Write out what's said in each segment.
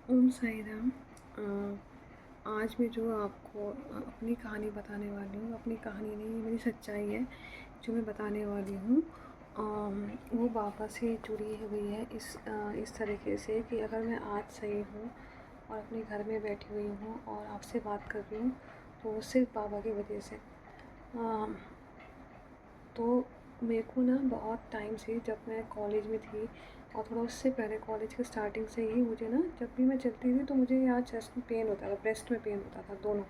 ओम साई राम। आज मैं जो आपको अपनी कहानी बताने वाली हूँ, अपनी कहानी नहीं, ये मेरी सच्चाई है जो मैं बताने वाली हूँ। वो बाबा से जुड़ी हुई है इस तरीके से कि अगर मैं आज सही हूँ और अपने घर में बैठी हुई हूँ और आपसे बात कर रही हूँ, तो वो सिर्फ बाबा की वजह से। अ, तो मेरे को ना बहुत टाइम से, जब मैं कॉलेज में थी और थोड़ा उससे पहले कॉलेज के स्टार्टिंग से ही, मुझे ना जब भी मैं चलती थी तो मुझे यहाँ चेस्ट में पेन होता था, ब्रेस्ट में पेन होता था, दोनों।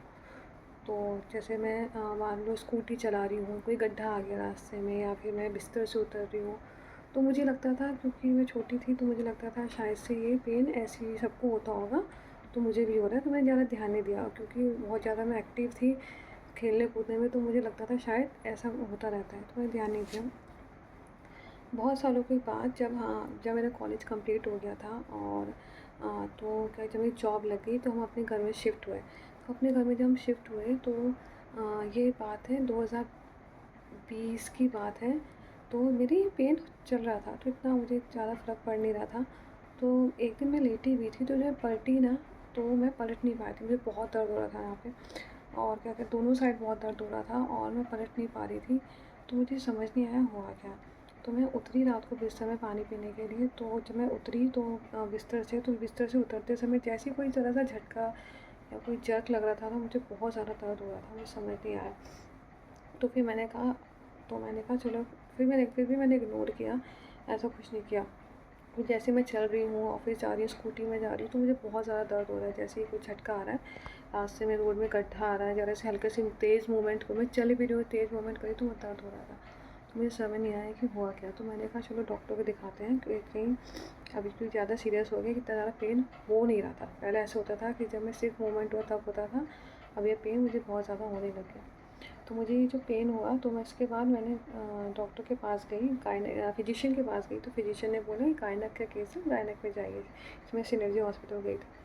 तो जैसे मैं मान लो स्कूटी चला रही हूँ, कोई गड्ढा आ गया रास्ते में या फिर मैं बिस्तर से उतर रही हूँ, तो मुझे लगता था, क्योंकि मैं छोटी थी तो मुझे लगता था शायद से ये पेन ऐसे ही सबको होता होगा, तो मुझे भी हो रहा है। तो मैंने ज़्यादा ध्यान नहीं दिया, क्योंकि बहुत ज़्यादा मैं एक्टिव थी खेलने कूदने में, तो मुझे लगता था शायद ऐसा होता रहता है, तो मैंने ध्यान नहीं दिया। बहुत सालों के बाद जब मेरा कॉलेज कंप्लीट हो गया था और तो क्या, जब मेरी जॉब लग गई तो हम अपने घर में शिफ्ट हुए। तो अपने घर में जब हम शिफ्ट हुए तो ये बात है 2020 की बात है। तो मेरी पेन चल रहा था, तो इतना मुझे ज़्यादा फ़र्क पड़ नहीं रहा था। तो एक दिन मैं लेटी हुई थी, तो जब मैं पलटी ना, तो मैं पलट नहीं पाई थी, मुझे बहुत दर्द हो रहा था यहाँ पे, और क्या कहते, दोनों साइड बहुत दर्द हो रहा था और मैं पलट नहीं पा रही थी। तो मुझे समझ नहीं आया हुआ क्या। तो मैं उतरी रात को बिस्तर में पानी पीने के लिए। तो जब मैं उतरी तो बिस्तर से उतरते समय जैसे ही कोई ज़रा सा झटका या कोई जर्क लग रहा था ना, मुझे बहुत ज़्यादा दर्द हो रहा था, मुझे समझ नहीं आया। तो फिर मैंने कहा चलो। फिर भी मैंने इग्नोर किया, ऐसा कुछ नहीं किया। तो जैसे मैं चल रही हूँ, ऑफिस जा रही हूँ, स्कूटी में जा रही हूँ, तो मुझे बहुत ज़्यादा दर्द हो रहा है, जैसे ही कुछ झटका आ रहा है, रास्ते में रोड में गड्ढा आ रहा है, ज़रा से हल्के से तेज़ मूवमेंट को, मैं चल भी रही हूँ, तेज़ मूवमेंट करी तो वो दर्द हो रहा था। तो मुझे समझ नहीं आया कि हुआ क्या। तो मैंने कहा चलो डॉक्टर को दिखाते हैं, कि कहीं अभी कोई ज़्यादा सीरियस हो गया, कि इतना ज़्यादा पेन हो नहीं रहा था। पहले ऐसा होता था कि जब मैं सिर्फ मूवमेंट हुआ तब होता था, अब ये पेन मुझे बहुत ज़्यादा होने लग गया। तो मुझे ये जो पेन हुआ, तो मैं इसके बाद मैंने डॉक्टर के पास गई, फिजिशियन के पास गई। तो फिजिशियन ने बोला कि गायनेक का केस है, गायनेक में जाइए। इसमें सिनर्जी हॉस्पिटल गई थी।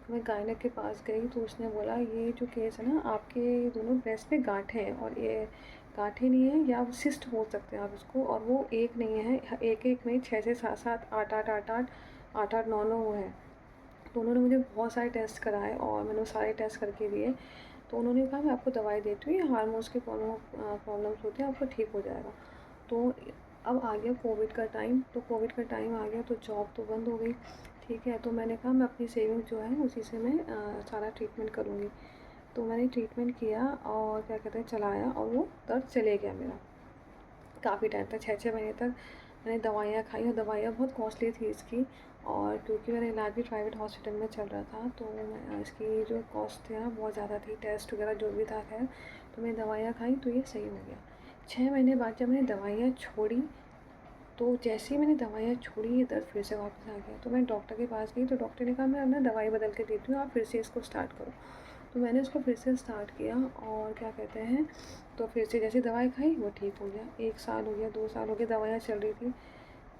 तो मैं गायनेक के पास गई, तो उसने बोला ये जो केस है ना, आपके दोनों ब्रेस्ट में गांठें हैं, और ये गांठें नहीं है, या सिस्ट बोल सकते हैं आप इसको, और वो एक नहीं है, एक एक में 6 से 7 7 8 8 8 8 8 8 9 9 वो है। तो उन्होंने मुझे बहुत सारे टेस्ट कराए और मैंने वो सारे टेस्ट करके दिए। तो उन्होंने कहा मैं आपको दवाई देती हूँ, ये हार्मोन्स के प्रॉब्लम्स होते हैं, आपको ठीक हो जाएगा। तो अब आ गया कोविड का टाइम। तो कोविड का टाइम आ गया तो जॉब तो बंद हो गई। ठीक है, तो मैंने कहा मैं अपनी सेविंग जो है उसी से मैं सारा ट्रीटमेंट करूँगी। तो मैंने ट्रीटमेंट किया और क्या कहते हैं, चलाया, और वो दर्द चले गया मेरा काफ़ी टाइम तक, 6-6 महीने तक मैंने दवाइयाँ खाई, और दवाइयाँ बहुत कॉस्टली थी इसकी। और क्योंकि मेरा इलाज भी प्राइवेट हॉस्पिटल में चल रहा था, तो इसकी जो कॉस्ट थी ना बहुत ज़्यादा थी, टेस्ट वगैरह जो भी था, खैर। तो मैंने दवाइयाँ खाई तो ये सही हो गया। 6 महीने बाद जब मैंने दवाइयाँ छोड़ी, तो जैसे ही मैंने दवाइयाँ छोड़ी, ये दर्द फिर से वापस आ गया। तो मैं डॉक्टर के पास गई, तो डॉक्टर ने कहा मैं अब ना दवाई बदल के देती हूँ, आप फिर से इसको स्टार्ट करो। तो मैंने उसको फिर से स्टार्ट किया, और क्या कहते हैं, तो फिर से जैसे दवाई खाई वो ठीक हो गया। 1 साल हो गया, 2 साल हो गए, दवाइयाँ चल रही थी।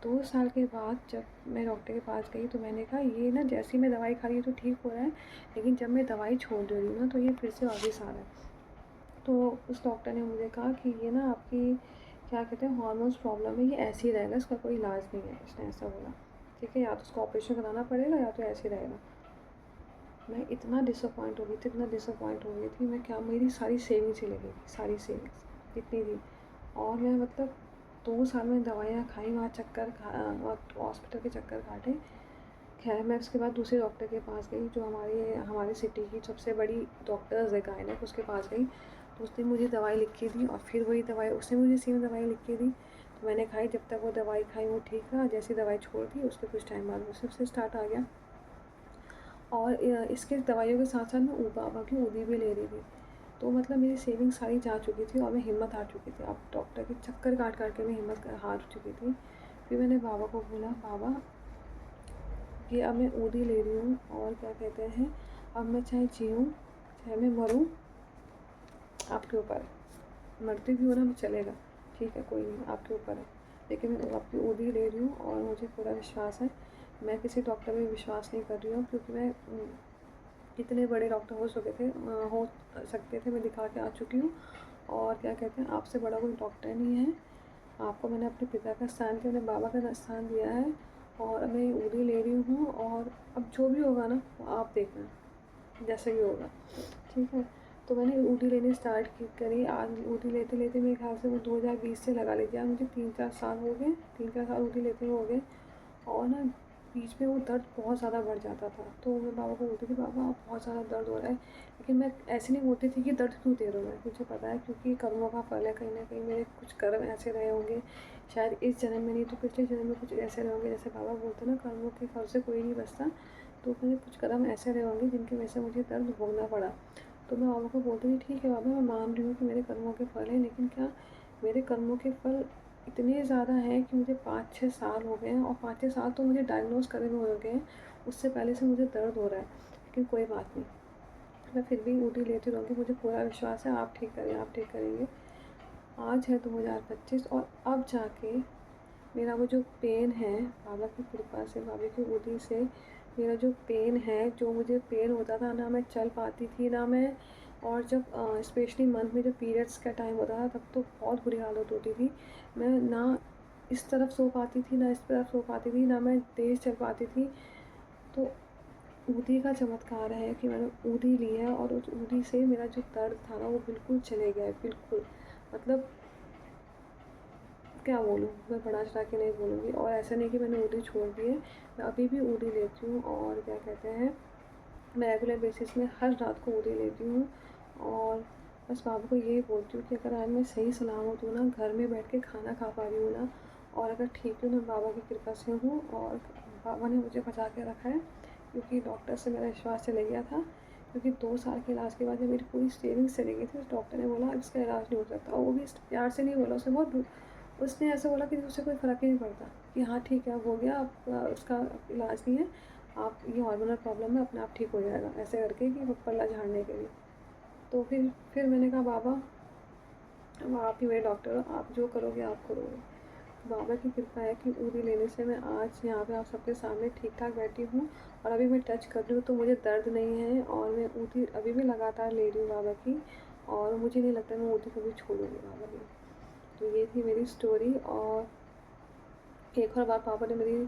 2 साल के बाद जब मैं डॉक्टर के पास गई, तो मैंने कहा ये ना, जैसे ही मैं दवाई खा रही हूँ तो ठीक हो रहा है, लेकिन जब मैं दवाई छोड़ दे रही हूँ ना, तो ये फिर से वापस आ रहा है। तो उस डॉक्टर ने मुझे कहा कि ये ना आपकी, क्या कहते हैं, हार्मोन्स प्रॉब्लम है, ये ऐसे ही रहेगा, इसका कोई इलाज नहीं है, इसने ऐसा बोला। ठीक है, या तो उसको ऑपरेशन कराना पड़ेगा या तो ऐसे ही रहेगा। मैं इतना डिसअपॉइंट हो गई थी, इतना डिसअपॉइंट हो गई थी मैं, क्या, मेरी सारी सेविंग चली गई थी, सारी सेविंग्स इतनी थी। और मैं मतलब 2 साल में दवाइयाँ खाई, वहाँ चक्कर खा, वहाँ हॉस्पिटल के चक्कर काटे। खैर मैं उसके बाद दूसरे डॉक्टर के पास गई, जो हमारे हमारे सिटी की सबसे बड़ी डॉक्टर्स है गायनेक, उसके पास गई। तो उसने मुझे दवाई लिख के दी, और फिर वही दवाई उसने मुझे सेम दवाई लिख के दी। तो मैंने खाई, जब तक वो दवाई खाई वो ठीक रहा, जैसी दवाई छोड़ दी उसके कुछ टाइम बाद वो फिर से स्टार्ट आ गया। और इसके दवाइयों के साथ साथ मैं बाबा की गोली भी ले रही थी। तो मतलब मेरी सेविंग सारी जा चुकी थी और मैं हिम्मत हार चुकी थी। अब डॉक्टर के चक्कर काट काट के मैं हिम्मत हार चुकी थी। फिर मैंने बाबा को बोला, बाबा कि अब मैं ओदी ले रही हूँ, और क्या कहते हैं, अब मैं चाहे जीऊँ चाहे मैं मरूँ, आपके ऊपर है। मरती भी हो ना, मैं चलेगा, ठीक है, कोई नहीं, आपके ऊपर है। लेकिन मैं आपकी ओदी ले रही हूँ और मुझे पूरा विश्वास है। मैं किसी डॉक्टर पे विश्वास नहीं कर रही हूँ, क्योंकि मैं कितने बड़े डॉक्टर हो सकते थे, मैं दिखा के आ चुकी हूँ। और क्या कहते हैं, आपसे बड़ा कोई डॉक्टर नहीं है। आपको मैंने अपने पिता का स्थान दिया, मैंने बाबा का स्थान दिया है, और मैं उड़ी ले रही हूँ। और अब जो भी होगा ना वो आप देखना, जैसे भी होगा, ठीक है। तो मैंने ऊटी लेनी स्टार्ट करी। आज ऊटी लेते लेते मेरे ख्याल से वो 2020 से लगा लीजिए आप, मुझे 3-4 साल हो गए, 3-4 साल ऊटी लेते हुए हो गए। और ना बीच में वो दर्द बहुत ज़्यादा बढ़ जाता था, तो मैं बाबा को बोलती थी, बाबा अब बहुत ज़्यादा दर्द हो रहा है। लेकिन मैं ऐसे नहीं बोलती थी कि दर्द क्यों दे रहा हूँ मैं, मुझे पता है क्योंकि कर्मों का फल है, कहीं ना कहीं मेरे कुछ कर्म ऐसे रहे होंगे, शायद इस जन्म में नहीं तो पिछले जन्म में कुछ ऐसे रहे होंगे। जैसे बाबा बोलते ना, कर्मों के फल से कोई नहीं बचता, तो मेरे कुछ कर्म ऐसे रहे होंगे जिनकी वजह से मुझे दर्द भोगना पड़ा। तो मैं बाबा को बोलती थी, ठीक है बाबा, मैं मान रही हूँ कि मेरे कर्मों के फल हैं, लेकिन क्या मेरे कर्मों के फल इतने ज़्यादा हैं कि मुझे 5-6 साल हो गए हैं, और 5-6 साल तो मुझे डायग्नोज करे हुए हो गए हैं, उससे पहले से मुझे दर्द हो रहा है। लेकिन कोई बात नहीं, मैं फिर भी ऊटी लेती रहूँगी, मुझे पूरा विश्वास है आप ठीक करें, आप ठीक करेंगे। आज है 2025, और अब जाके मेरा वो जो पेन है, बाबा की कृपा से, बाबा की ऊटी से मेरा जो पेन है, जो मुझे पेन होता था ना, मैं चल पाती थी ना मैं, और जब स्पेशली मंथ में जो पीरियड्स का टाइम होता था तब तो बहुत बुरी हालत होती थी। मैं ना इस तरफ सो पाती थी ना इस तरफ सो पाती थी, ना मैं तेज़ चल पाती थी। तो ऊटी का चमत्कार है कि मैंने ऊटी ली है, और उस ऊटी से मेरा जो दर्द था ना वो बिल्कुल चले गया है, बिल्कुल। मतलब क्या बोलूँ, मैं बढ़ा चढ़ा के नहीं बोलूँगी। और ऐसा नहीं कि मैंने ऊटी छोड़ दी है, मैं अभी भी ऊटी लेती हूँ, और क्या कहते हैं, मैं रेगुलर बेसिस में हर रात को ऊटी लेती हूँ। और बस बाबा को यही बोलती हूँ कि अगर आज मैं सही सलामत हूँ ना, घर में बैठ के खाना खा पा रही हूँ ना, और अगर ठीक हूँ ना, बाबा की कृपा से हूँ, और बाबा ने मुझे बचा के रखा है, क्योंकि डॉक्टर से मेरा विश्वास चले गया था। क्योंकि 2 साल के इलाज के बाद जब मेरी पूरी सेविंग्स चली गई थी, तो डॉक्टर ने बोला इसका इलाज नहीं हो सकता, और वो भी प्यार से नहीं बोला, उसने बहुत, उसने ऐसा बोला कि उससे कोई फ़र्क ही नहीं पड़ता, कि हाँ ठीक है अब हो गया, अब उसका इलाज नहीं है, आप ये हार्मोनल प्रॉब्लम है, अपने आप ठीक हो जाएगा, ऐसे करके कि पल्ला झाड़ने के लिए। तो फिर मैंने कहा बाबा, अब आप ही मेरे डॉक्टर हो, आप जो करोगे आप करोगे। बाबा की कृपा है कि ऊटी लेने से मैं आज यहाँ पे आप सबके सामने ठीक ठाक बैठी हूँ, और अभी मैं टच कर रही हूँ तो मुझे दर्द नहीं है, और मैं ऊटी अभी भी लगातार ले रही हूँ बाबा की, और मुझे नहीं लगता मैं ऊटी कभी छोड़ूंगी बाबा की। तो ये थी मेरी स्टोरी। और एक और बात, पापा ने मेरी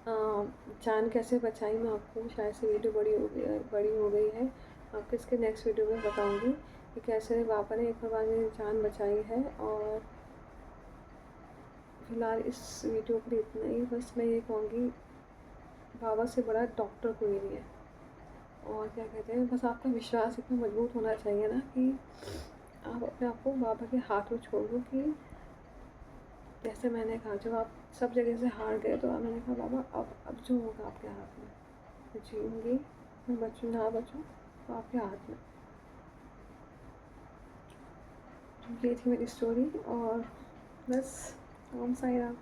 जान कैसे बचाई, मैं आपको शायद से वीडियो बड़ी हो गई है, आपको इसके नेक्स्ट वीडियो में बताऊंगी कि कैसे पापा ने एक और बार मेरी जान बचाई है। और फिलहाल इस वीडियो के लिए इतना ही। बस मैं ये कहूँगी, बाबा से बड़ा डॉक्टर कोई नहीं है। और क्या कहते हैं, बस आपका विश्वास इतना मजबूत होना चाहिए ना कि आप अपने आप को बाबा के हाथ में छोड़ दो। कि जैसे मैंने कहा, जब आप सब जगह से हार गए, तो मैंने कहा बाबा अब जो होगा आपके हाथ में, मैं जीऊँगी, मैं बचूँ ना बचूँ, तो आपके हाथ में। तो ये थी मेरी स्टोरी, और बस ओम साई राम।